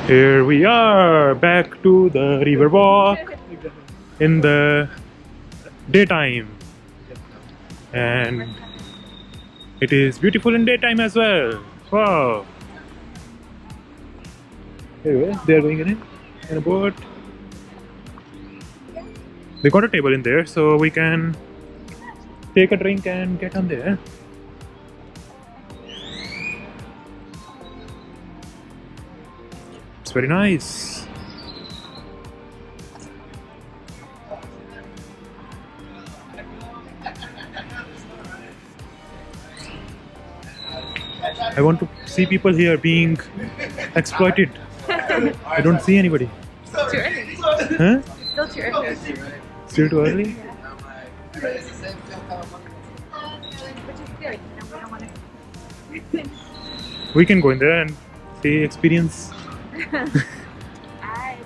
Here we are back to the river walk in the daytime, and it is beautiful in daytime as well. Wow! Anyway, they are going in a boat. They got a table in there, so we can take a drink and get on there. It's very nice. I want to see people here being exploited. I don't see anybody. Too early. Huh? Still too early. Still too early? Which is good. We don't want to. We can go in there and see experience. I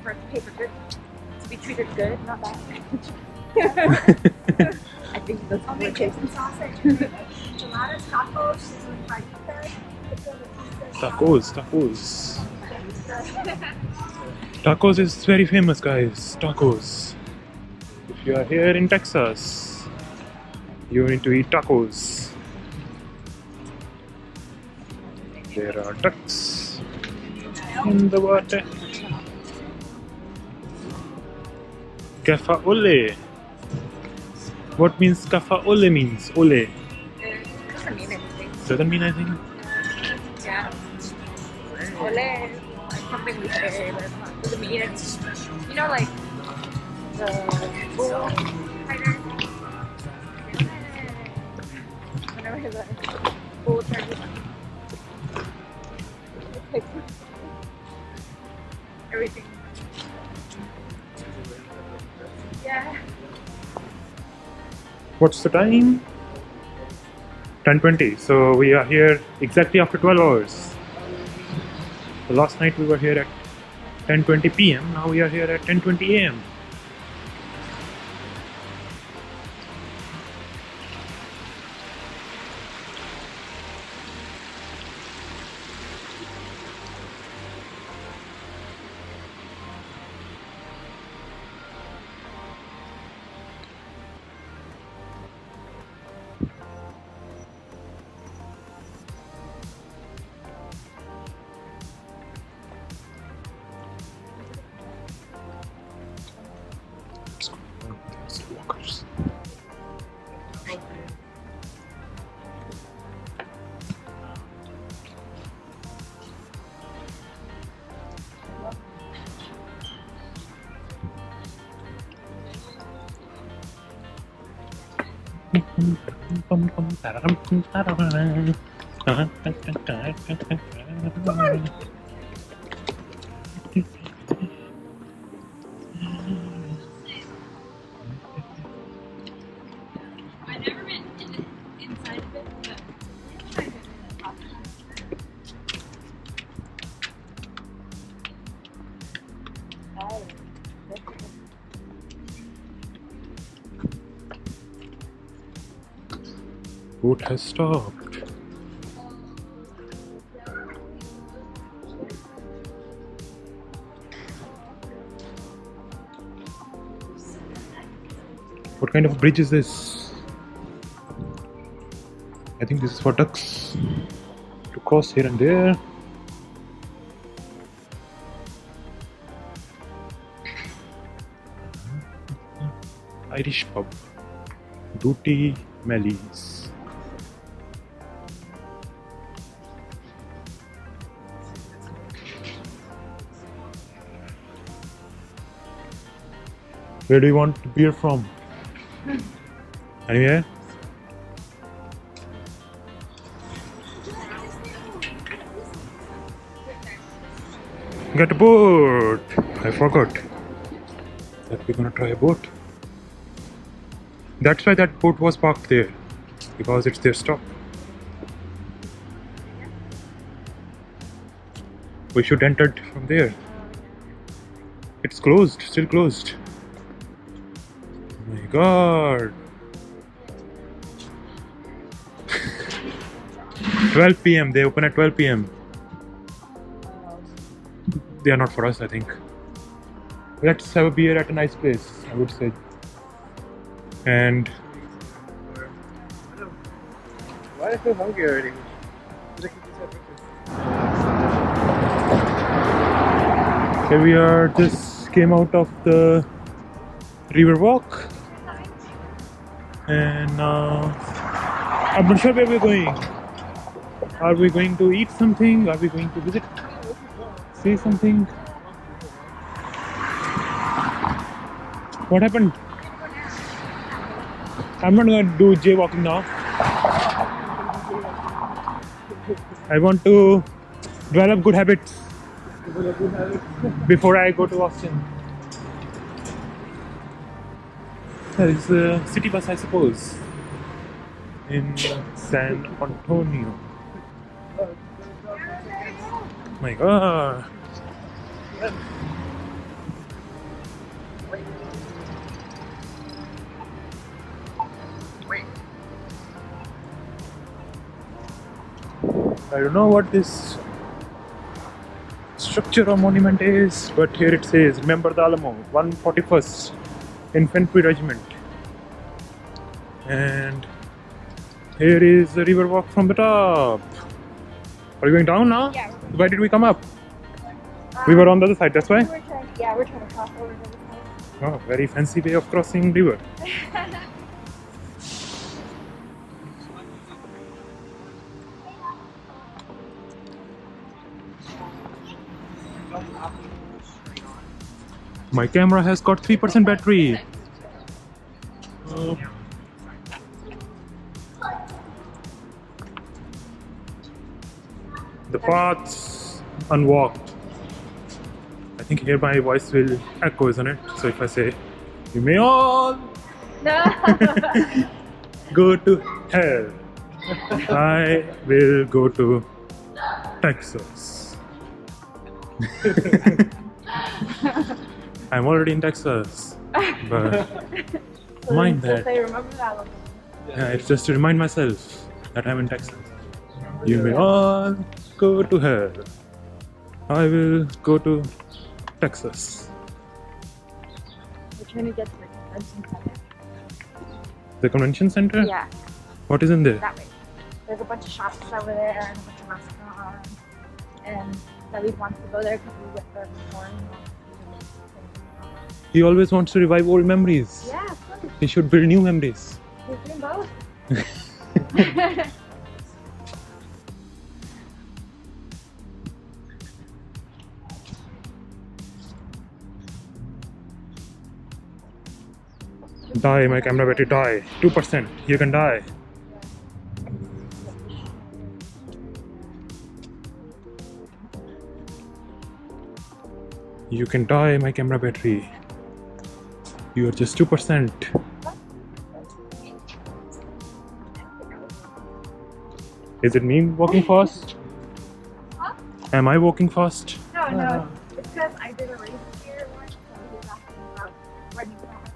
prefer to pay for good. To be treated good, not bad. I think those are chips and sausage. Gelatos, tacos, Tacos. Tacos is very famous, guys. Tacos. If you are here in Texas, you need to eat tacos. There are ducks in the water. Kafa ole. What means kafa ole means? Ole. doesn't mean anything. Doesn't mean anything. Yeah. Ole, like something we say, but it doesn't mean anything. You know, like the bull fighter. Whenever the bull turns everything. Yeah. What's the time? 10:20. So we are here exactly after 12 hours. So last night we were here at 10:20 p.m. Now we are here at 10:20 a.m. Walkers. I've never been inside of it, but Boat has stopped. What kind of bridge is this? I think this is for ducks to cross here and there. Irish pub, Duty Mellies. Where do you want beer from? Anywhere? Get a boat! I forgot that we're gonna try a boat. That's why that boat was parked there, because it's their stop. We should enter it from there. It's closed, still closed. Oh my god. 12 p.m. They open at 12 p.m. they are not for us, I think. Let's have a beer at a nice place, I would say. And Why are you so hungry already? here we are, just came out of the river walk. And I'm not sure where we're going. Are we going to eat something? Are we going to visit? See something? What happened? I'm not going to do jaywalking now. I want to develop good habits before I go to Austin. There is a city bus, I suppose, in San Antonio. My God. I don't know what this structure or monument is, but here it says, remember the Alamo, 141st Infantry Regiment. And here is the river walk from the top. Are we going down now? Yeah. Why did we come up? We were on the other side, that's why? We're trying to cross over to the side. Oh, very fancy way of crossing river. My camera has got 3% battery. The paths unwalked. I think here my voice will echo, isn't it? So if I say, you may all No. go to hell, I will go to Texas. I'm already in Texas, but mind that. They remember that one. Yeah, it's just to remind myself that I'm in Texas. You may all go to hell. I will go to Texas. We're trying to get to the convention center. The convention center? Yeah, What is in there? that way. There's a bunch of shops over there and a bunch of restaurants. And David wants to go there because we went there before. He always wants to revive old memories. Yeah, of course. He should build new memories. We're doing both. Die, my camera battery, die. 2%. You can die. You can die, my camera battery. You are just 2%. Is it me walking fast? Huh? Am I walking fast? No. It's because I did a race here once, so he was asking about running fast.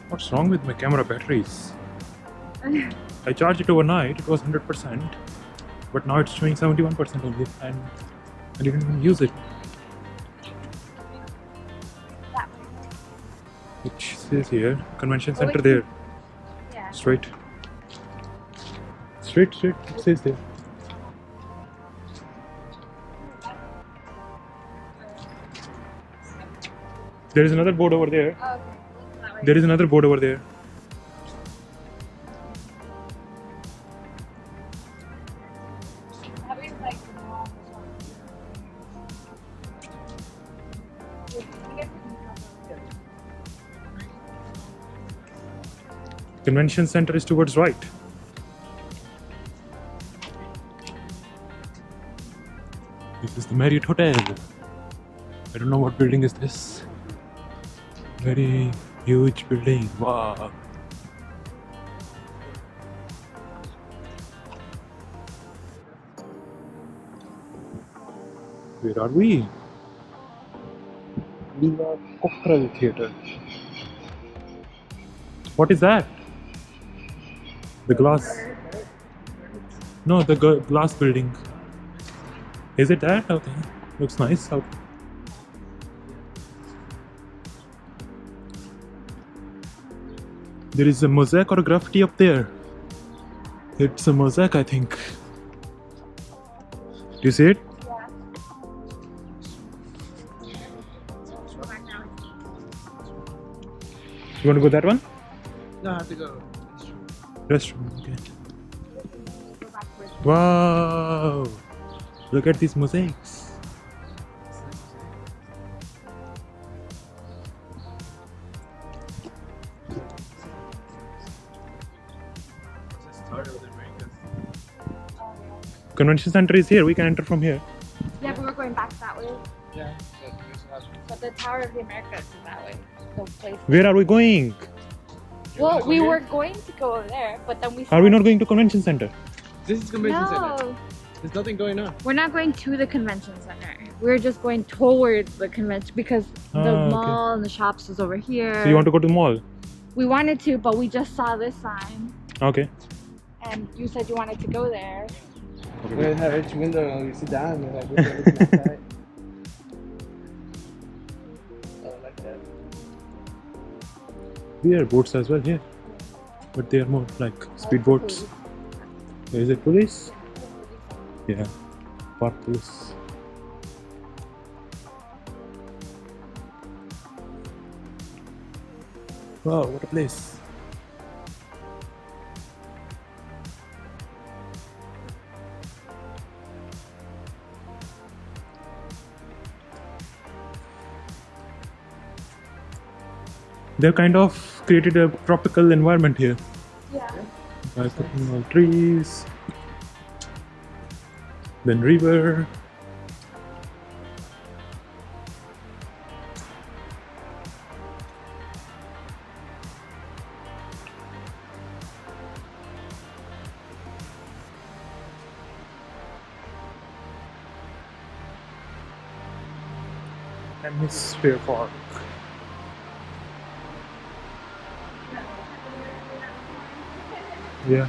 What's wrong with my camera batteries? I charged it overnight, it was 100%, but now it's showing 71% only, and I didn't even use it. That way. Which says here, convention Oh, center wait. there, Yeah. straight. Straight, it says there. There is another board over there. Oh, okay. That way. There is another board over there. That way's like the mall. Convention center is towards right. This is the Marriott Hotel. I don't know what building is this. Very huge building. Wow. Where are we? Viva Cockrell Theatre. What is that? The glass. No, the glass building. Is it that? Okay. Looks nice out. There is a mosaic or a graffiti up there. It's a mosaic, I think. Do you see it? Yeah. You want to go that one? No, I have to go. Restroom. Okay. Wow! Look at these mosaics. Convention center is here. We can enter from here. Yeah, but we're going back that way. Yeah. But the Tower of the Americas is that way. The place. Where are we going? Well, we were going to go over there, but then we. Are we not going to convention center? This is convention center. No, There's nothing going on. we're not going to the convention center. We're just going towards the convention because the Ah, okay. mall and the shops is over here. So you want to go to the mall? We wanted to, but we just saw this sign, Okay. and you said you wanted to go there. We have each window and we sit down and like we're looking outside. Oh, like that. There are boats as well here, but they are more like speedboats. Is it police? Yeah, park police. Wow, what a place! They've kind of created a tropical environment here Yeah. by putting all trees, then river. Hemisphere Park. Yeah.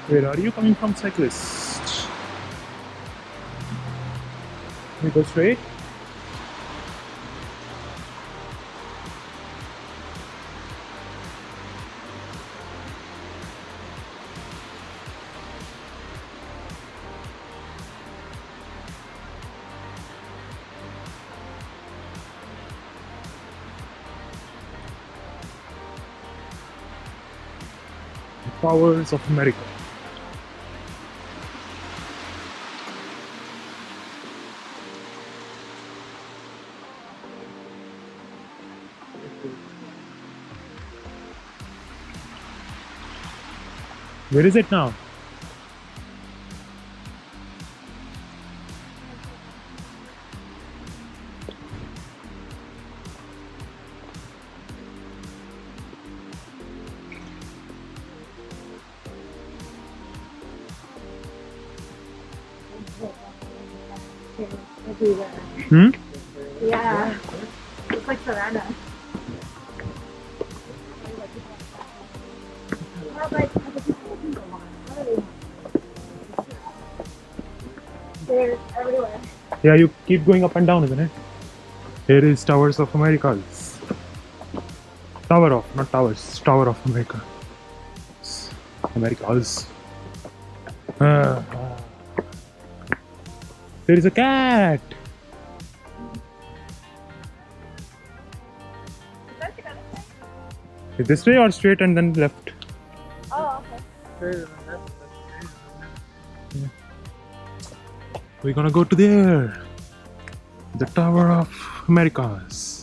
Where are you coming from, cyclist? We go straight. Powers of America. Where is it now? Everywhere. Hmm? Yeah. Looks like Savannah. They're everywhere. Yeah, you keep going up and down, isn't it? Here is Towers of Americas. Tower of, not towers. Tower of America. Americas. There is a cat. Is this way or straight and then left? Oh, okay. We're gonna go to there. The Tower of Americas.